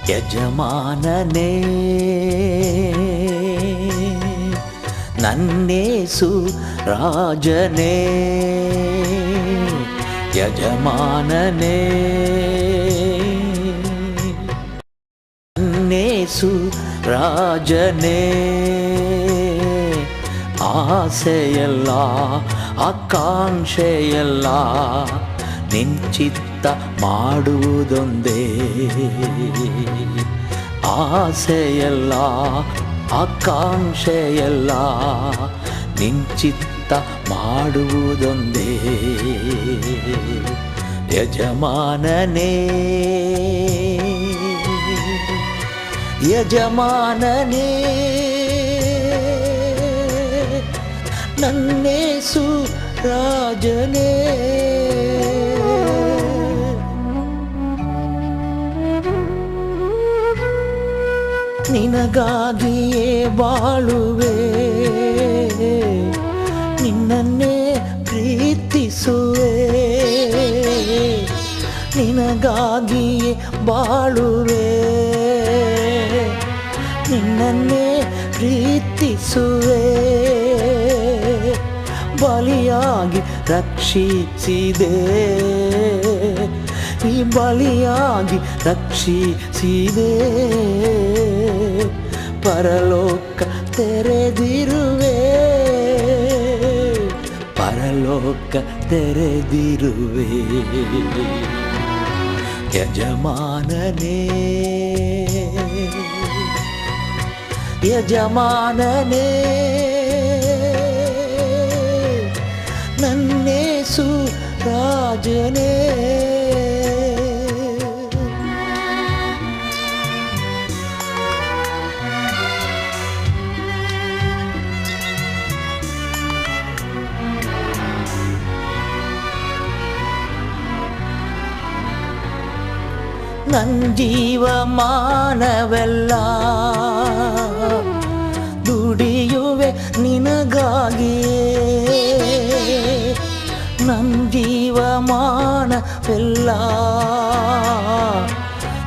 ಯಜಮಾನನೇ ನನ್ನೇಸು ರಾಜನೇ, ಯಜಮಾನನೇ ನನ್ನೇಸು ರಾಜನೇ. ಆಸೆಯಲ್ಲ ಆಕಾಂಕ್ಷೆಯಲ್ಲ ನಿಂಚಿತ್ತ ಮಾಡುವುದೊಂದೇ. ಆಸೆಯಲ್ಲ ಆಕಾಂಕ್ಷೆಯಲ್ಲ ನಿಂಚಿತ್ತ ಮಾಡುವುದೊಂದೇ. ಯಜಮಾನನೇ ಯಜಮಾನನೇ ನನ್ನೇಸು ರಾಜನೇ. ನಿನಗಾಗಿಯೇ ಬಾಳುವೆ, ನಿನ್ನನ್ನೇ ಪ್ರೀತಿಸುವೆ. ನಿನಗಾಗಿಯೇ ಬಾಳುವೆ, ನಿನ್ನನ್ನೇ ಪ್ರೀತಿಸುವೆ. ಬಲಿಯಾಗಿ ರಕ್ಷಿಸಿದೆ, ಈ ಬಲಿಯಾಗಿ ರಕ್ಷಿಸಿದೆ. ಪರಲೋಕ ತೆರೆದಿರುವೆ, ಪರಲೋಕ ತೆರೆದಿರುವೆ. ಯಜಮಾನನೇ ಯಜಮಾನನೇ ನನ್ನೇಸು ರಾಜನೇ. ನನ್ನ ಜೀವಮಾನವೆಲ್ಲ ದುಡಿಯುವೆ ನಿನಗಾಗಿಯೇ. ನನ್ನ ಜೀವಮಾನವೆಲ್ಲ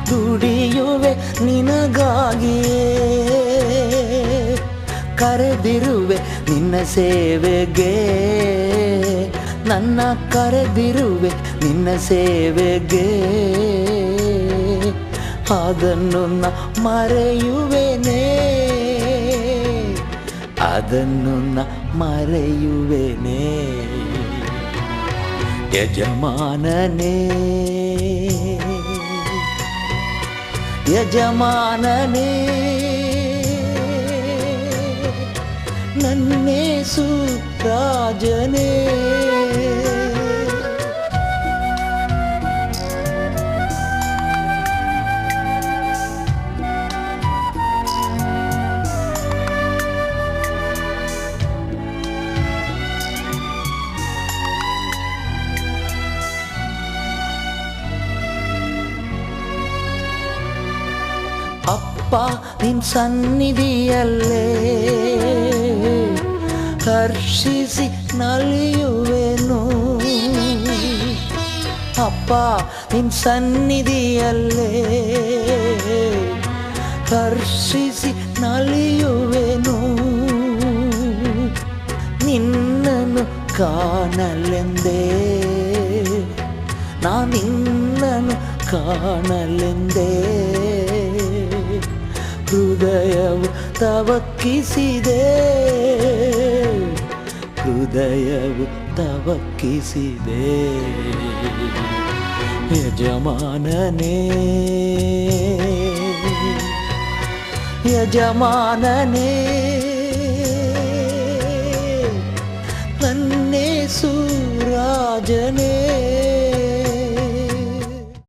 ದುಡಿಯುವೆ ನಿನಗಾಗಿಯೇ. ಕರೆದಿರುವೆ ನಿನ್ನ ಸೇವೆಗೆ, ನನ್ನ ಕರೆದಿರುವೆ ನಿನ್ನ ಸೇವೆಗೆ. ಅದನ್ನು ನ ಮರೆಯುವೆನೇ, ಅದನ್ನು ನ ಮರೆಯುವೆನೇ. ಯಜಮಾನನೇ ಯಜಮಾನನೇ ನನ್ನೇಸು ರಾಜನೇ. ಅಪ್ಪ ನಿನ್ನ ಸನ್ನಿಧಿಯಲ್ಲೇ ಹರ್ಷಿಸಿ ನಲಿಯುವೆನು. ಅಪ್ಪ ನಿನ್ನ ಸನ್ನಿಧಿಯಲ್ಲೇ ಹರ್ಷಿಸಿ ನಲಿಯುವೆನು. ನಿನ್ನನ್ನು ಕಾಣಲೆಂದೇ, ನಾ ನಿನ್ನನ್ನು ಕಾಣಲೆಂದೇ. ಹೃದಯವು ತವಕ್ಕಿಸಿದೆ, ಹೃದಯವು ತವಕ್ಕಿಸಿದೆ. ಯಜಮಾನನೇ ಯಜಮಾನನೇ ನನ್ನೇಸು ರಾಜನೇ.